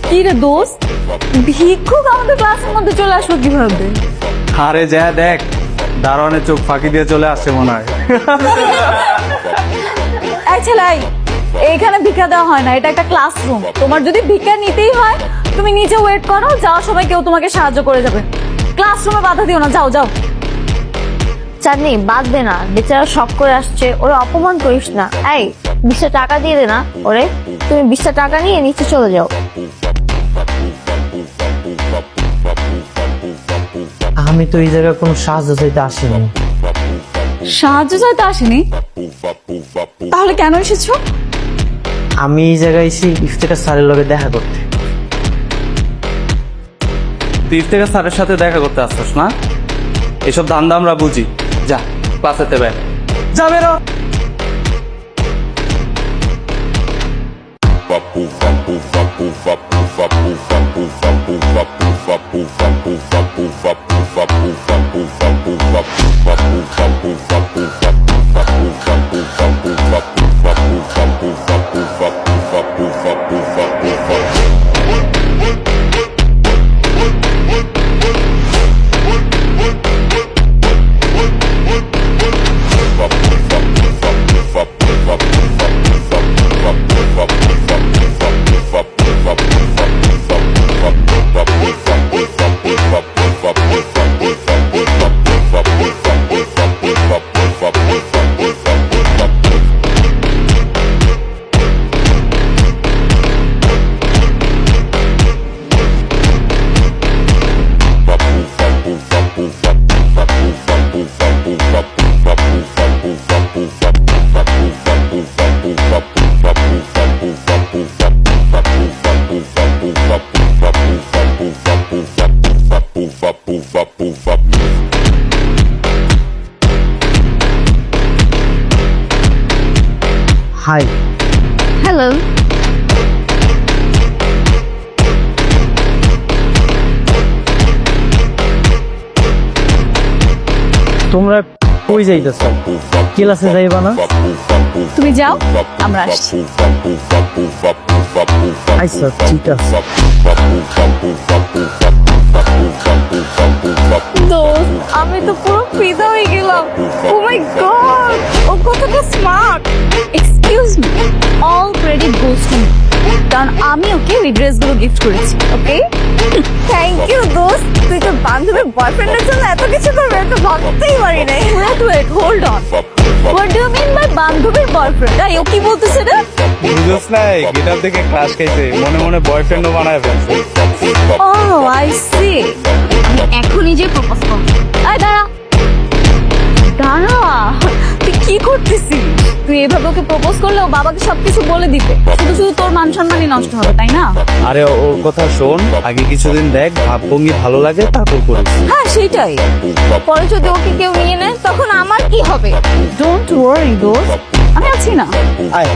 কি রে দোস্ত, ভিক্ষুক আমাদের ক্লাসের মধ্যে চলে আসলো কিভাবে? আরে যা দেখ, দারোয়ানের চোখ ফাঁকি দিয়ে চলে আসছে মনে হয়। এই ছেলাই, এইখানে ভিক্ষা দেওয়া হয় না, এটা একটা ক্লাসরুম। তোমার যদি ভিক্ষা নিতেই হয় তুমি নিচে ওয়েট করো, যাওয়ার সময় কেউ তোমাকে সাহায্য করে যাবে। ক্লাসরুমে বাধা দিও না, যাও যাও। চাঁদনি বাঁধবে না, বেচারা শখ করে আসছে, ওরা অপমান করিস না। এই 20টা টাকা দিয়ে দে না ওরে, তুমি 20টা টাকা নিয়ে নিচে চলে যাও। আমি তো এই জায়গায় কোনো সাহায্য চাইতে আসিনি। সাহায্য চাইতে আসেনি? তাহলে কেন এসেছো? আমি এই জায়গায় এসে ইফতেখার স্যারের লগে দেখা করতে। তুই ইফতেখার স্যারের সাথে দেখা করতে আসছিস না? এসব ধান্দা আমরা বুঝি। যা ক্লাসেতে বের, যা বেরো। হাই। হ্যালো, তোমরা কই যাইতেছ? ক্লাসে যাইবা না? তুমি যাও, আমরা আসছি। আচ্ছা ঠিক আছে। দোস্ত, আমি তো পুরো ফিদা হয়ে গেলাম। ও মাই গড, ও কতটা smart. Excuse me, all credit goes to me, কারণ আমি ওকে ওই ড্রেসগুলো গিফট করেছি। ওকে, থ্যাংক ইউ দোস্ত। তুই তোর বান্ধবীর বয়ফ্রেন্ডের জন্য এত কিছু করবে, এটা ভাবতেই পারি নাই। Wait, hold on. What do you mean by বান্ধবীর বয়ফ্রেন্ড? এই ও কি বলতেছে রে? বুঝছ না, গিটার দেখে ক্রাশ খাইছে, মনে মনে বয়ফ্রেন্ডও বানায় ফেলছে। ও আই সি। আমি এখনই যে প্রপোজ করব। এই দাঁড়া দাঁড়া, তুই কি করতেছিস? তুই এভাবে ওকে প্রপোজ করলে ও বাবাকে সবকিছু বলে দিবে, শুধু শুধু তোর মান সম্মানই নষ্ট হবে, তাই না? আরে ওর কথা শোন, আগে কিছুদিন দেখ, ভাবভঙ্গি ভালো লাগে তারপর করিস। হ্যাঁ সেটাই। পরে যদি ওকে কেউ নিয়ে নেয় তখন আমার কি হবে? ডোন্ট ওয়ারি দোস্ত, আমি আছি না। আয়।